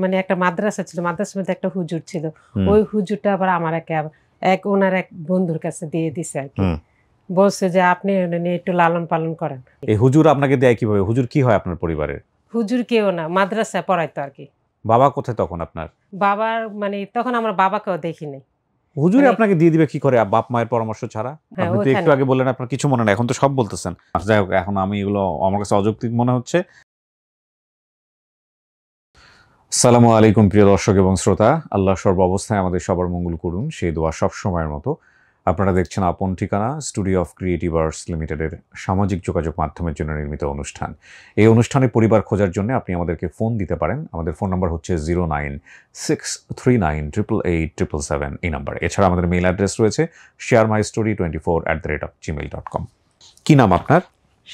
মানে একটা মাদ্রাসা ছিল, মাদ্রাসার মধ্যে একটা হুজুর ছিল। ওই হুজুরটা আবার আমার ওনার এক বন্ধুর কাছে দিয়ে দিছে আর কি। বলছে যে আপনি একটু লালন পালন করেন। এই হুজুর আপনাকে দেয় কিভাবে? হুজুর কি হয় আপনার পরিবারের? হুজুর কেউ না, মাদ্রাসায় পড়াইতো আর কি। বাবা কোথায় তখন আপনার? বাবার মানে তখন আমার বাবাকেও দেখি নাই। হুজুরে আপনাকে দিয়ে দিবে কি করে বাপ মায়ের পরামর্শ ছাড়া? আপনি তো একটু আগে বললেন আপনার কিছু মনে নাই, এখন তো সব বলতেছেন। যাই হোক, এখন আমি এগুলো আমার কাছে অযৌক্তিক মনে হচ্ছে। আসসালামু আলাইকুম প্রিয় দর্শক এবং শ্রোতা, আল্লাহ সর্বাবস্থায় আমাদের সবার মঙ্গল করুন সেই দোয়া সব সময়ের মতো। আপনারা দেখছেন আপন ঠিকানা, স্টুডিও অফ ক্রিয়েটিভ আর্টস লিমিটেডের সামাজিক যোগাযোগ মাধ্যমের জন্য নির্মিত অনুষ্ঠান। এই অনুষ্ঠানে পরিবার খোঁজার জন্য আপনি আমাদেরকে ফোন দিতে পারেন। আমাদের ফোন নাম্বার হচ্ছে 09639887777 এই নাম্বার। এছাড়া আমাদের মেইল অ্যাড্রেস রয়েছে sharemystory24@gmail.com। কি নাম আপনার?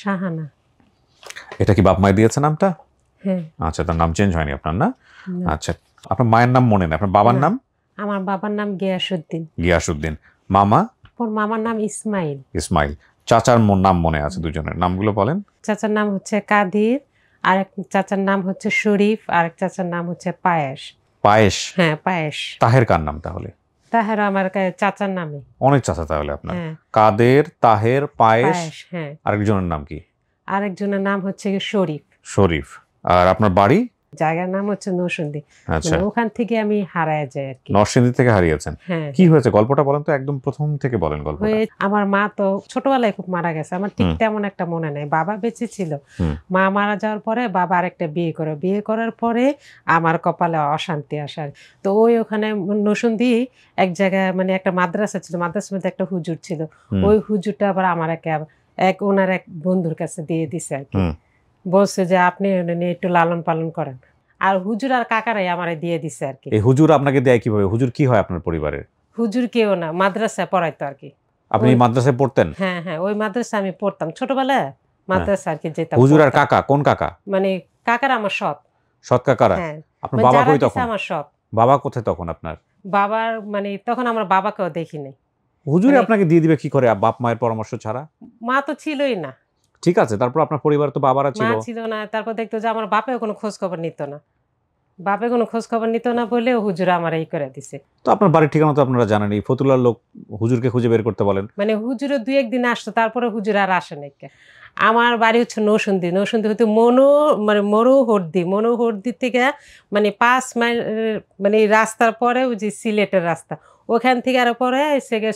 শাহানা। এটা কি বাপ মায় দিয়েছে নামটা? হ্যাঁ। আচ্ছা, তার নাম চেঞ্জ হয়নি আপনার? না, আচ্ছা। আপনার মায়ের নাম মনে নেই, আপনার বাবার নাম? আমার বাবার নাম গিয়াসউদ্দিন। গিয়াসউদ্দিন। মামা? ওর মামার নাম ইসমাইল। ইসমাইল। চাচার নাম মনে আছে দুজনের, নামগুলো বলেন। চাচার নাম হচ্ছে কাদির, আর এক চাচার নাম হচ্ছে শরীফ, আর এক চাচার নাম হচ্ছে পায়েস। পায়েস? হ্যাঁ, পায়েস। তাহের কার নাম তাহলে? তাহের আমার চাচার নামে। অনেক চাচা তাহলে আপনার। কাদের, তাহের, পায়েস। হ্যাঁ। আরেকজনের নাম কি? আরেকজনের নাম হচ্ছে শরীফ। শরীফ। আর আপনার বাড়ি? জায়গার নাম হচ্ছে নরসিংদী। আচ্ছা, ওখান থেকে আমি হারায় যাই আর কি। নরসিংদী থেকে হারিয়েছেন? হ্যাঁ। কি হয়েছে গল্পটা বলেন তো, একদম প্রথম থেকে বলেন গল্পটা। আমার মা তো ছোটবেলায় খুব মারা গেছে, আমার ঠিক তেমন একটা মনে নাই। বাবা বেঁচে ছিল। মা মারা যাওয়ার পরে বাবা আরেকটা বিয়ে করার পরে আমার কপালে অশান্তি আসার। তো ওখানে নরসিংদী এক জায়গায় মানে একটা মাদ্রাসা ছিল, মাদ্রাসার মধ্যে একটা হুজুর ছিল। ওই হুজুরটা আবার আমার ওনার এক বন্ধুর কাছে দিয়ে দিছে আর কি। বলছে যে আপনি একটু লালন পালন করেন। আর হুজুর আর কাকারাই আমারে দিয়ে দিছে আর কি। এই হুজুর আপনাকে দেয় কিভাবে? হুজুর কি হয় আপনার পরিবারের? হুজুর কেউ না, মাদ্রাসায় পড়াইতো আর কি। আপনি মাদ্রাসায় পড়তেন? হ্যাঁ, ওই মাদ্রাসায় আমি পড়তাম ছোটবেলায়, মাদ্রাসা আর কি যেতাম। হুজুর আর কাকা? কোন কাকা? মানে কাকারা আমার সৎ কাকারা? আপনার বাবা কই তখন? আমার সৎ। বাবা কোথায় তখন আপনার? বাবার মানে তখন আমার বাবাকেও দেখি নাই। হুজুরে আপনাকে দিয়ে দিবে কি করে বাপ মায়ের পরামর্শ ছাড়া? মা তো ছিলই না। ঠিক আছে, তারপর আপনার পরিবার তো বাবারা ছিল। মা ছিল না, তারপর দেখতো যে আমার বাপেও কোনো খোঁজ খবর নিত না। বাপে কোনো খোঁজ খবর নিত না বলে হুজুর আমার এই করে দিছে। তো আপনার বাড়ির ঠিকানা তো আপনারা জানেন, এই ফতুল্লার লোক হুজুরকে খুঁজে বের করতে বলেন। মানে হুজুরও 2-1 দিন আসতো, তারপরে হুজুর আর আসে নাই। আমার বাড়ি হচ্ছে নরসিংদী হতে মনোহরদি থেকে মানে 5 মাইল মানে রাস্তার পরে ওই যে সিলেটের রাস্তা, ওখান থেকে আর পরে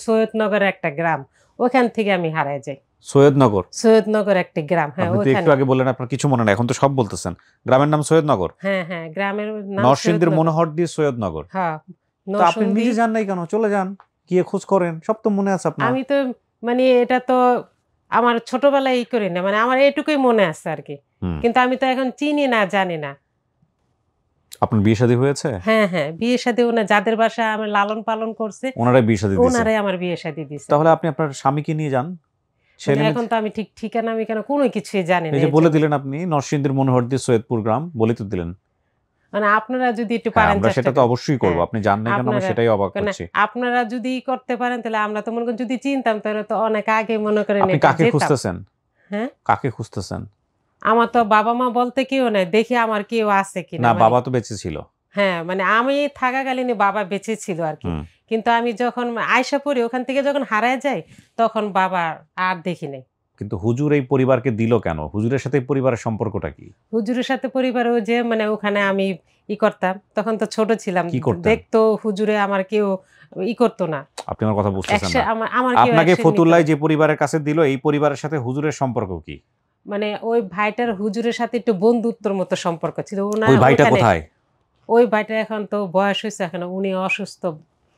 সৈয়দনগর একটা গ্রাম, ওখান থেকে আমি হারায় যাই। সৈয়দনগর একটা গ্রাম। হ্যাঁ, ওখানে একটু আগে বললেন আপনার কিছু মনে নাই, এখন তো সব বলতেছেন। গ্রামের নাম সৈয়দনগর? হ্যাঁ, গ্রামের নাম নরসিংদীর মনোহরদি সৈয়দনগর। হ্যাঁ। তো আপনি নিজে যান নাই কেন? চলে যান, গিয়ে খোঁজ করেন, সব তো মনে আছে আপনার। আমি তো মানে এটা তো আমার ছোটবেলায় করি না, মানে আমার এটুকুই মনে আছে আর কি। কিন্তু আমি তো এখন চিনি না, জানি না। আপনার বিয়ে শাদী হয়েছে? হ্যাঁ, বিয়ে শাদী যাদের বাসায় আমার লালন পালন করছে ওনারাই বিয়ে শাদী দিয়েছে? ওনারাই আমার বিয়ে শাদী দিয়েছে। তাহলে আপনি আপনার স্বামীকে নিয়ে যান। এখন তো আমি ঠিক ঠিকানা আমি কেন কোনো কিছুই জানি না। এই যে বলে দিলেন আপনি নরসিংদীর মনোহরদি সৈয়দপুর গ্রাম, বলে তো দিলেন। মানে আপনারা যদি একটু পারেন, আমরা সেটা তো অবশ্যই করব। আপনি জানেন না কেন, আমি সেটাই অবাক হচ্ছি। আপনারা যদি করতে পারেন তাহলে আমরা তো মনে করেন যদি চিনতাম তাহলে তো অনেক আগে মনে করেন। আপনি কাকে খুঁজতেছেন? হ্যাঁ, কাকে খুঁজতেছেন? আমার তো বাবা মা বলতে কেউ নাই, দেখি আমার কেউ আছে কিনা। না, বাবা তো বেঁচে ছিল। হ্যাঁ, মানে আমি থাকাকালীন বাবা বেঁচে ছিল আর কি। কিন্তু আমি যখন আয়সা পড়ি ওখান থেকে যখন হারায় যাই তখন বাবা আর দেখি নাই। কিন্তু হুজুর এই পরিবারকে দিল কেন? হুজুরের সাথে পরিবারের সম্পর্কটা কি? হুজুরের সাথে পরিবারও যে মানে ওখানে আমি করতাম, তখন তো ছোট ছিলাম, দেখতো হুজুরে আমার কেউ করতো না। আপনি আমার কথা বুঝতেছেন না। আপনাকে ফতুল্লায় যে পরিবারের কাছে দিল, এই পরিবারের সাথে হুজুরের সম্পর্ক কি? মানে ওই ভাইটার হুজুরের সাথে একটু বন্ধুত্বর মতো সম্পর্ক ছিল। ওই ভাইটা কোথায়? ওই ভাইটা এখন তো বয়স হয়েছে, এখন উনি অসুস্থ,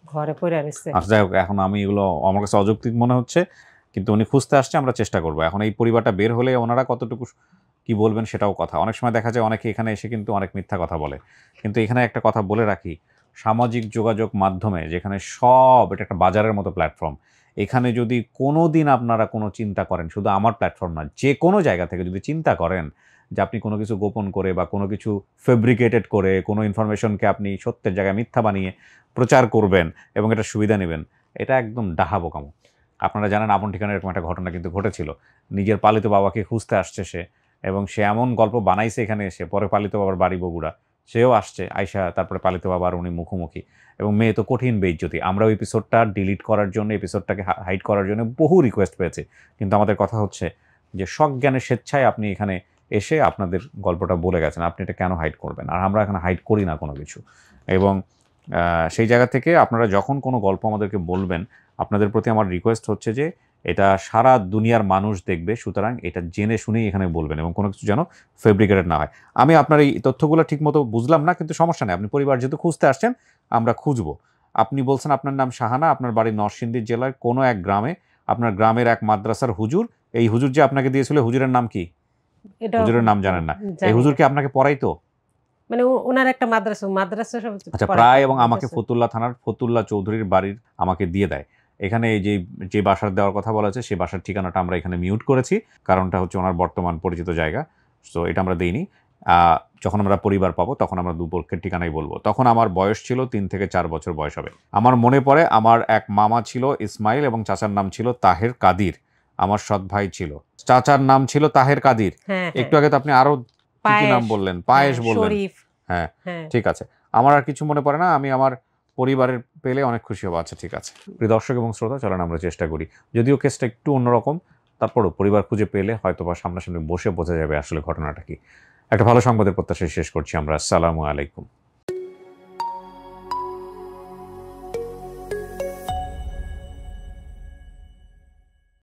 ঘরে পড়ে রয়েছে। আচ্ছা, যাই হোক, এখন আমি এগুলো আমার কাছে অযৌক্তিক মনে হচ্ছে, কিন্তু উনি খুঁজতে আসছে, আমরা চেষ্টা করবো। এখন এই পরিবারটা বের হলে ওনারা কতটুকু কি বলবেন সেটাও কথা। অনেক সময় দেখা যায় অনেকে এখানে এসে কিন্তু অনেক মিথ্যা কথা বলে। কিন্তু এখানে একটা কথা বলে রাখি, সামাজিক যোগাযোগ মাধ্যমে যেখানে এটা একটা বাজারের মতো প্ল্যাটফর্ম, এখানে যদি কোনো দিন আপনারা কোনো চিন্তা করেন, শুধু আমার প্ল্যাটফর্ম না, যে কোনো জায়গা থেকে যদি চিন্তা করেন যে আপনি কোনো কিছু গোপন করে বা কোনো কিছু ফেব্রিকেটেড করে কোনো ইনফরমেশনকে আপনি সত্যের জায়গায় মিথ্যা বানিয়ে প্রচার করবেন এবং এটা সুবিধা নেবেন, এটা একদম ডাহা বোকামো। আপনারা জানেন আপন ঠিকানার এরকম একটা ঘটনা কিন্তু ঘটেছিল। নিজের পালিত বাবাকে খুঁজতে আসছে সে, এবং সে এমন গল্প বানাইছে এখানে এসে, পরে পালিত বাবার বাড়ি বগুড়া, সেও আসছে, আয়শা তারপরে পালিত বাবা আর উনি মুখোমুখি, এবং মেয়ে তো কঠিন বেইজ্জতি। আমরাও এপিসোডটা ডিলিট করার জন্য, এপিসোডটাকে হাইড করার জন্য বহু রিকোয়েস্ট পেয়েছি, কিন্তু আমাদের কথা হচ্ছে যে সজ্ঞানের স্বেচ্ছায় আপনি এখানে এসে আপনাদের গল্পটা বলে গেছেন, আপনি এটা কেন হাইড করবেন? আর আমরা এখানে হাইড করি না কোনো কিছু। এবং সেই জায়গা থেকে আপনারা যখন কোনো গল্প আমাদেরকে বলবেন, আপনাদের প্রতি আমার রিকোয়েস্ট হচ্ছে যে এটা সারা দুনিয়ার মানুষ দেখবে, সুতরাং এটা জেনে শুনেই এখানে বলবেন, এবং কোনো কিছু যেন ফেব্রিকেটেড না হয়। আমি আপনার এই তথ্যগুলো ঠিকমতো বুঝলাম না, কিন্তু সমস্যা নেই, আপনি পরিবার যেহেতু খুঁজতে আসছেন আমরা খুঁজবো। আপনি বলছেন আপনার নাম শাহানা, আপনার বাড়ি নরসিংদী জেলার কোনো এক গ্রামে, আপনার গ্রামের এক মাদ্রাসার হুজুর, এই হুজুর যে আপনাকে দিয়েছিল হুজুরের নাম কি? এটা হুজুরের নাম জানেন না? জানি এই হুজুর না। কি আপনাকে পড়াইতো? মানে ওনার একটা মাদ্রাসা সব আচ্ছা, পড়াইতো, প্রায়, এবং আমাকে মাদ্রাসা। ফতুল্লা থানার ফতুল্লা চৌধুরীর বাড়ির আমাকে দিয়ে দেয়। এখানে এই যে বাসার দেওয়ার কথা বলা হয়েছে সেই বাসার ঠিকানাটা আমরা এখানে মিউট করেছি, কারণটা হচ্ছে ওনার বর্তমান পরিচিত জায়গা, সো এটা আমরা দেইনি। যখন আমরা পরিবার পাবো তখন আমরা দুপক্ষের ঠিকানাই বলবো। তখন আমার বয়স ছিল 3 থেকে 4 বছর বয়স হবে। আমার মনে পড়ে আমার এক মামা ছিল ইসমাইল এবং চাচার নাম ছিল তাহের কাদির। আমার সৎ ভাই ছিল, চাচার নাম ছিল তাহের কাদির। হ্যাঁ, একটু আগে তো আপনি আরো কি কি নাম পায়েস, বললেন, পায়েস হ্যাঁ, বললেন। শরীফ, হ্যাঁ, হ্যাঁ। ঠিক আছে। আমার আর কিছু মনে পড়ে না, আমি আমার পরিবারের পেলে অনেক খুশি হব। আচ্ছা, ঠিক আছে। প্রিয় দর্শক এবং শ্রোতা, চলেন আমরা চেষ্টা করি, যদিও কেসটা একটু অন্যরকম, তারপরও পরিবার খুঁজে পেলে হয়তো বা সামনাসামনি বসে বোঝা যাবে আসলে ঘটনাটা কি। একটা ভালো সংবাদের প্রত্যাশায় শেষ করছি আমরা। আসসালামু আলাইকুম।